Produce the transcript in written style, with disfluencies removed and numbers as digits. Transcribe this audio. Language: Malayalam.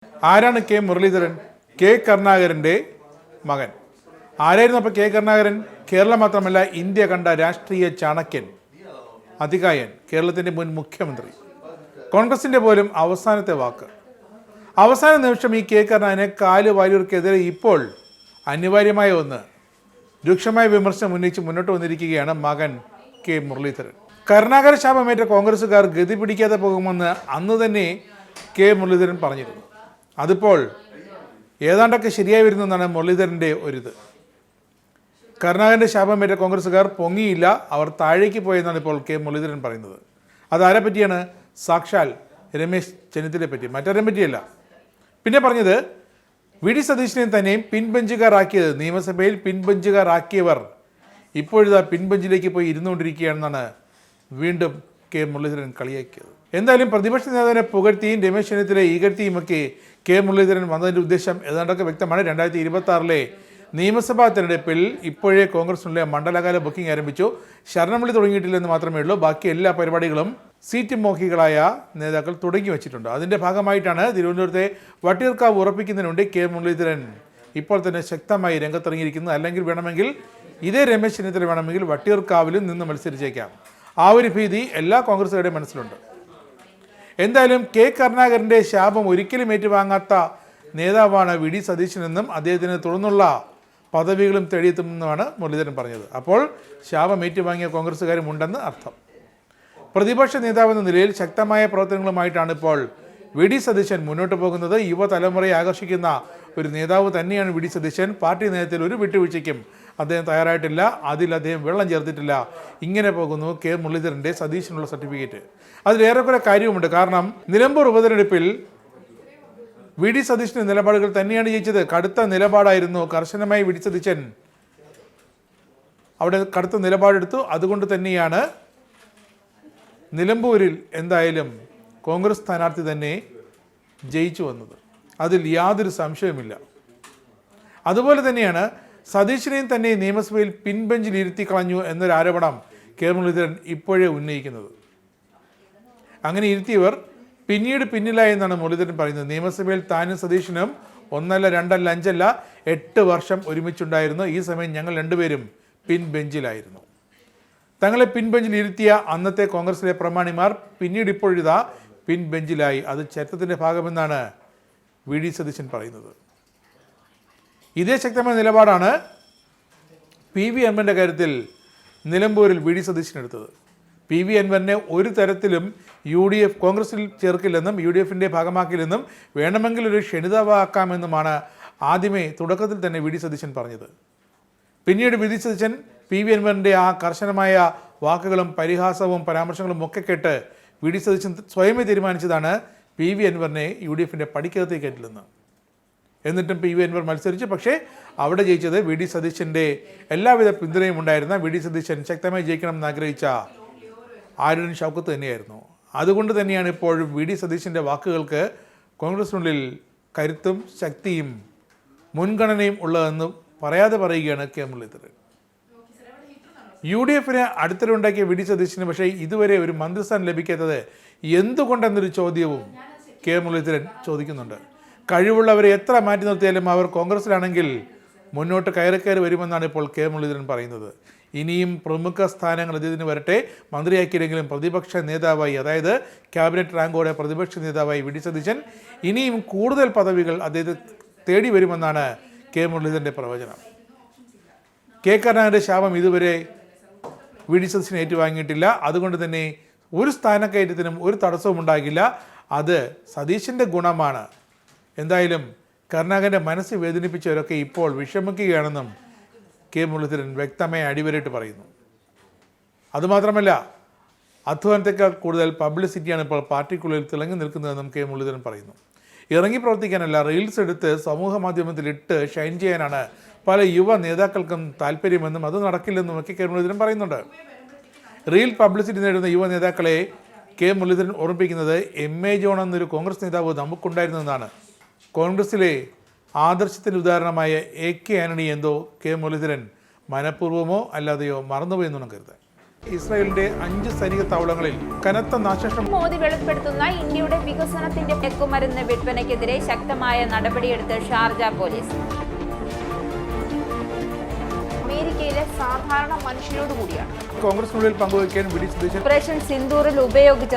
ആരാണ് കെ മുരളീധരൻ? കെ കരുണാകരൻ്റെ മകൻ. ആരായിരുന്നു അപ്പോൾ കെ കരുണാകരൻ? കേരളം മാത്രമല്ല, ഇന്ത്യ കണ്ട രാഷ്ട്രീയ ചാണക്യൻ, അതികായൻ, കേരളത്തിൻ്റെ മുൻ മുഖ്യമന്ത്രി, കോൺഗ്രസിൻ്റെ പോലും അവസാനത്തെ വാക്ക്. അവസാന നിമിഷം ഈ കെ കരുണാകരനെ കാല് വാരിയവർക്കെതിരെ ഇപ്പോൾ അനിവാര്യമായ ഒന്ന് രൂക്ഷമായ വിമർശനം ഉന്നയിച്ച് മുന്നോട്ട് വന്നിരിക്കുകയാണ് മകൻ കെ മുരളീധരൻ. കരുണാകര ശാപമേറ്റ കോൺഗ്രസ്സുകാർ ഗതി പിടിക്കാതെ പോകുമെന്ന് അന്ന് തന്നെ കെ മുരളീധരൻ പറഞ്ഞിരുന്നു. അതിപ്പോൾ ഏതാണ്ടൊക്കെ ശരിയായി വരുന്നെന്നാണ് മുരളീധരൻ്റെ ഒരിത്. കരുണാകരൻ്റെ ശാപമേറ്റ കോൺഗ്രസ്സുകാർ പൊങ്ങിയില്ല, അവർ താഴേക്ക് പോയെന്നാണ് ഇപ്പോൾ കെ മുരളീധരൻ പറയുന്നത്. അതാരെ പറ്റിയാണ്? സാക്ഷാൽ രമേശ് ചെന്നിത്തലയെ പറ്റി, മറ്റാരെ പറ്റിയല്ല. പിന്നെ പറഞ്ഞത് വി ഡി സതീശനെ തന്നെയും പിൻബെഞ്ചുകാരാക്കിയത്, നിയമസഭയിൽ പിൻബെഞ്ചുകാരാക്കിയവർ ഇപ്പോഴിതാ പിൻബെഞ്ചിലേക്ക് പോയി ഇരുന്നുകൊണ്ടിരിക്കുകയാണെന്നാണ് വീണ്ടും കെ മുരളീധരൻ കളിയാക്കിയത്. എന്തായാലും പ്രതിപക്ഷ നേതാവിനെ പുകഴ്ത്തിയും രമേശ് ചെന്നിത്തലയെ ഈകഴ്ത്തിയുമൊക്കെ കെ മുരളീധരൻ വന്നതിൻ്റെ ഉദ്ദേശം ഏതാണ്ടൊക്കെ വ്യക്തമാണ്. 2026 നിയമസഭാ തെരഞ്ഞെടുപ്പിൽ ഇപ്പോഴേ കോൺഗ്രസിനുള്ള മണ്ഡലകാല ബുക്കിംഗ് ആരംഭിച്ചു. ശരണംവിളി തുടങ്ങിയിട്ടില്ലെന്ന് മാത്രമേ ഉള്ളൂ. ബാക്കി എല്ലാ പരിപാടികളും സീറ്റ് മോഹികളായ നേതാക്കൾ തുടങ്ങി വെച്ചിട്ടുണ്ട്. അതിൻ്റെ ഭാഗമായിട്ടാണ് തിരുവനന്തപുരത്തെ വട്ടിയൂർക്കാവ് ഉറപ്പിക്കുന്നതിനുവേണ്ടി കെ മുരളീധരൻ ഇപ്പോൾ തന്നെ ശക്തമായി രംഗത്തിറങ്ങിയിരിക്കുന്നത്. അല്ലെങ്കിൽ വേണമെങ്കിൽ ഇതേ രമേശ് ചെന്നിത്തല വേണമെങ്കിൽ വട്ടിയൂർക്കാവിലും നിന്ന് മത്സരിച്ചേക്കാം. ആ ഒരു ഭീതി എല്ലാ കോൺഗ്രസുകാരുടെയും മനസ്സിലുണ്ട്. എന്തായാലും കെ കരുണാകരൻ്റെ ശാപം ഒരിക്കലും ഏറ്റുവാങ്ങാത്ത നേതാവാണ് വി ഡി സതീശനെന്നും അദ്ദേഹത്തിന് തുടർന്നുള്ള പദവികളും തേടിയെത്തുമെന്നുമാണ് മുരളീധരൻ പറഞ്ഞത്. അപ്പോൾ ശാപം ഏറ്റുവാങ്ങിയ കോൺഗ്രസ്സുകാരും ഉണ്ടെന്ന് അർത്ഥം. പ്രതിപക്ഷ നേതാവെന്ന നിലയിൽ ശക്തമായ പ്രവർത്തനങ്ങളുമായിട്ടാണ് ഇപ്പോൾ വി ഡി സതീശൻ മുന്നോട്ട് പോകുന്നത്. യുവതലമുറയെ ആകർഷിക്കുന്ന ഒരു നേതാവ് തന്നെയാണ് വി ഡി സതീശൻ. പാർട്ടി നയത്തിൽ ഒരു വിട്ടുവീഴ്ചയ്ക്കും അദ്ദേഹം തയ്യാറായിട്ടില്ല. അതിൽ അദ്ദേഹം വെള്ളം ചേർത്തിട്ടില്ല. ഇങ്ങനെ പോകുന്നു കെ മുരളീധരൻ്റെ സതീശനുള്ള സർട്ടിഫിക്കറ്റ്. അതിലേറെക്കുറെ കാര്യവുമുണ്ട്. കാരണം നിലമ്പൂർ ഉപതെരഞ്ഞെടുപ്പിൽ വി ഡി സതീശൻ്റെ നിലപാടുകൾ തന്നെയാണ് ജയിച്ചത്. കടുത്ത നിലപാടായിരുന്നു. കർശനമായി വി ഡി സതീശൻ അവിടെ കടുത്ത നിലപാടെടുത്തു. അതുകൊണ്ട് തന്നെയാണ് നിലമ്പൂരിൽ എന്തായാലും കോൺഗ്രസ് സ്ഥാനാർത്ഥി തന്നെ ജയിച്ചു വന്നത്. അതിൽ യാതൊരു സംശയവുമില്ല. അതുപോലെ തന്നെയാണ് സതീശനെയും തന്നെ നിയമസഭയിൽ പിൻബെഞ്ചിൽ ഇരുത്തി കളഞ്ഞു എന്നൊരു ആരോപണം കെ മുരളീധരൻ ഇപ്പോഴേ ഉന്നയിക്കുന്നത്. അങ്ങനെ ഇരുത്തിയവർ പിന്നീട് പിന്നിലായി എന്നാണ് മുരളീധരൻ പറയുന്നത്. നിയമസഭയിൽ താനും സതീശനും 1 അല്ല 2 അല്ല 5 അല്ല 8 വർഷം ഒരുമിച്ചുണ്ടായിരുന്നു. ഈ സമയം ഞങ്ങൾ രണ്ടുപേരും പിൻബെഞ്ചിലായിരുന്നു. തങ്ങളെ പിൻബെഞ്ചിൽ ഇരുത്തിയ അന്നത്തെ കോൺഗ്രസിലെ പ്രമാണിമാർ പിന്നീട് ഇപ്പോഴിതാ പിൻബെഞ്ചിലായി. അത് ചരിത്രത്തിൻ്റെ ഭാഗമെന്നാണ് വി ഡി സതീശൻ പറയുന്നത്. ഇതേ ശക്തമായ നിലപാടാണ് പി വി അൻവറിൻ്റെ കാര്യത്തിൽ നിലമ്പൂരിൽ വി ഡി സതീശൻ എടുത്തത്. പി വി അൻവറിനെ ഒരു തരത്തിലും UDF കോൺഗ്രസിൽ ചേർക്കില്ലെന്നും UDFൻ്റെ ഭാഗമാക്കില്ലെന്നും വേണമെങ്കിൽ ഒരു ക്ഷണിതാവാക്കാമെന്നുമാണ് ആദ്യമേ തുടക്കത്തിൽ തന്നെ വി ഡി സതീശൻ പറഞ്ഞത്. പിന്നീട് വി ഡി സതീശൻ പി വി അൻവറിൻ്റെ ആ കർശനമായ വാക്കുകളും പരിഹാസവും പരാമർശങ്ങളും ഒക്കെ കേട്ട് വി ഡി സതീശൻ സ്വയമേ തീരുമാനിച്ചതാണ് പി വി അൻവറിനെ UDFൻ്റെ പടിക്കകത്തേക്ക് കയറ്റില്ലെന്ന്. എന്നിട്ടും പി വി അൻവർ മത്സരിച്ചു. പക്ഷേ അവിടെ ജയിച്ചത് വി ഡി സതീശൻ്റെ എല്ലാവിധ പിന്തുണയും ഉണ്ടായിരുന്ന, വി ഡി സതീശൻ ശക്തമായി ജയിക്കണമെന്ന് ആഗ്രഹിച്ച ആര്യൻ ഷൗക്കത്ത് തന്നെയായിരുന്നു. അതുകൊണ്ട് തന്നെയാണ് ഇപ്പോഴും വി ഡി സതീശൻ്റെ വാക്കുകൾക്ക് കോൺഗ്രസിനുള്ളിൽ കരുത്തും ശക്തിയും മുൻഗണനയും ഉള്ളതെന്ന് പറയാതെ പറയുകയാണ് കെ മുരളീധരൻ. UDFന് അടുത്തിലുണ്ടാക്കിയ വി ഡി സതീശന് പക്ഷേ ഇതുവരെ ഒരു മന്ത്രിസ്ഥാനം ലഭിക്കാത്തത് എന്തുകൊണ്ടെന്നൊരു ചോദ്യവും കെ മുരളീധരൻ ചോദിക്കുന്നുണ്ട്. കഴിവുള്ളവരെ എത്ര മാറ്റി നിർത്തിയാലും അവർ കോൺഗ്രസിലാണെങ്കിൽ മുന്നോട്ട് കയറി വരുമെന്നാണ് ഇപ്പോൾ കെ മുരളീധരൻ പറയുന്നത്. ഇനിയും പ്രമുഖ സ്ഥാനങ്ങൾ അദ്ദേഹത്തിന് വരട്ടെ. മന്ത്രിയാക്കിയില്ലെങ്കിലും പ്രതിപക്ഷ നേതാവായി, അതായത് ക്യാബിനറ്റ് റാങ്കോടെ പ്രതിപക്ഷ നേതാവായി വി ഡി സതീശൻ ഇനിയും കൂടുതൽ പദവികൾ അദ്ദേഹത്തെ തേടി വരുമെന്നാണ് കെ മുരളീധരൻ്റെ പ്രവചനം. കെ കരുണാകരൻ്റെ ശാപം ഇതുവരെ വി ഡി സതീശൻ ഏറ്റുവാങ്ങിയിട്ടില്ല. അതുകൊണ്ട് തന്നെ ഒരു സ്ഥാനക്കയറ്റത്തിനും ഒരു തടസ്സവും ഉണ്ടാകില്ല. അത് സതീശൻ്റെ ഗുണമാണ്. എന്തായാലും കരുണാകരൻ്റെ മനസ്സ് വേദനിപ്പിച്ചവരൊക്കെ ഇപ്പോൾ വിഷമിക്കുകയാണെന്നും കെ മുരളീധരൻ വ്യക്തമായി അടിവരയിട്ട് പറയുന്നു. അതുമാത്രമല്ല, അധ്വാനത്തേക്കാൾ കൂടുതൽ പബ്ലിസിറ്റിയാണ് ഇപ്പോൾ പാർട്ടിക്കുള്ളിൽ തിളങ്ങി നിൽക്കുന്നതെന്നും കെ മുരളീധരൻ പറയുന്നു. ഇറങ്ങി പ്രവർത്തിക്കാനല്ല, റീൽസ് എടുത്ത് സമൂഹ മാധ്യമത്തിൽ ഇട്ട് ഷൈൻ ചെയ്യാനാണ് പല യുവ നേതാക്കൾക്കും താല്പര്യമെന്നും അത് നടക്കില്ലെന്നും ഒക്കെ കെ മുരളീധരൻ പറയുന്നുണ്ട്. റീൽ പബ്ലിസിറ്റി നേടുന്ന യുവ നേതാക്കളെ കെ മുരളീധരൻ ഓർമ്മിപ്പിക്കുന്നത് MA ജോൺ എന്നൊരു കോൺഗ്രസ് നേതാവ് നമുക്കുണ്ടായിരുന്നതെന്നാണ്. കോൺഗ്രസിലെ ആദർശത്തിൻ്റെ ഉദാഹരണമായ AK ആന്റണി എന്തോ കെ മുരളീധരൻ മനഃപൂർവ്വമോ അല്ലാതെയോ മറന്നുപോയെന്നൊന്നും കരുതാൻ. ഇസ്രായേലിന്റെ 5 സൈനിക താവളങ്ങളിൽ കനത്ത നാശനഷ്ടം. മോദി വെളിപ്പെടുത്തുന്ന ഇന്ത്യയുടെ വികസനത്തിന്റെ മയക്കുമരുന്ന് വിൽപ്പനയ്ക്കെതിരെ ശക്തമായ നടപടിയെടുത്ത് ഷാർജ പോലീസ്. അമേരിക്കയിലെ സാധാരണ മനുഷ്യരോട് കൂടിയാണ് കോൺഗ്രസിനുള്ളിൽ പങ്കുവയ്ക്കാൻ വി ഡി സതീശൻ. ഓപ്പറേഷൻ സിന്ദൂറിൽ ഉപയോഗിച്ച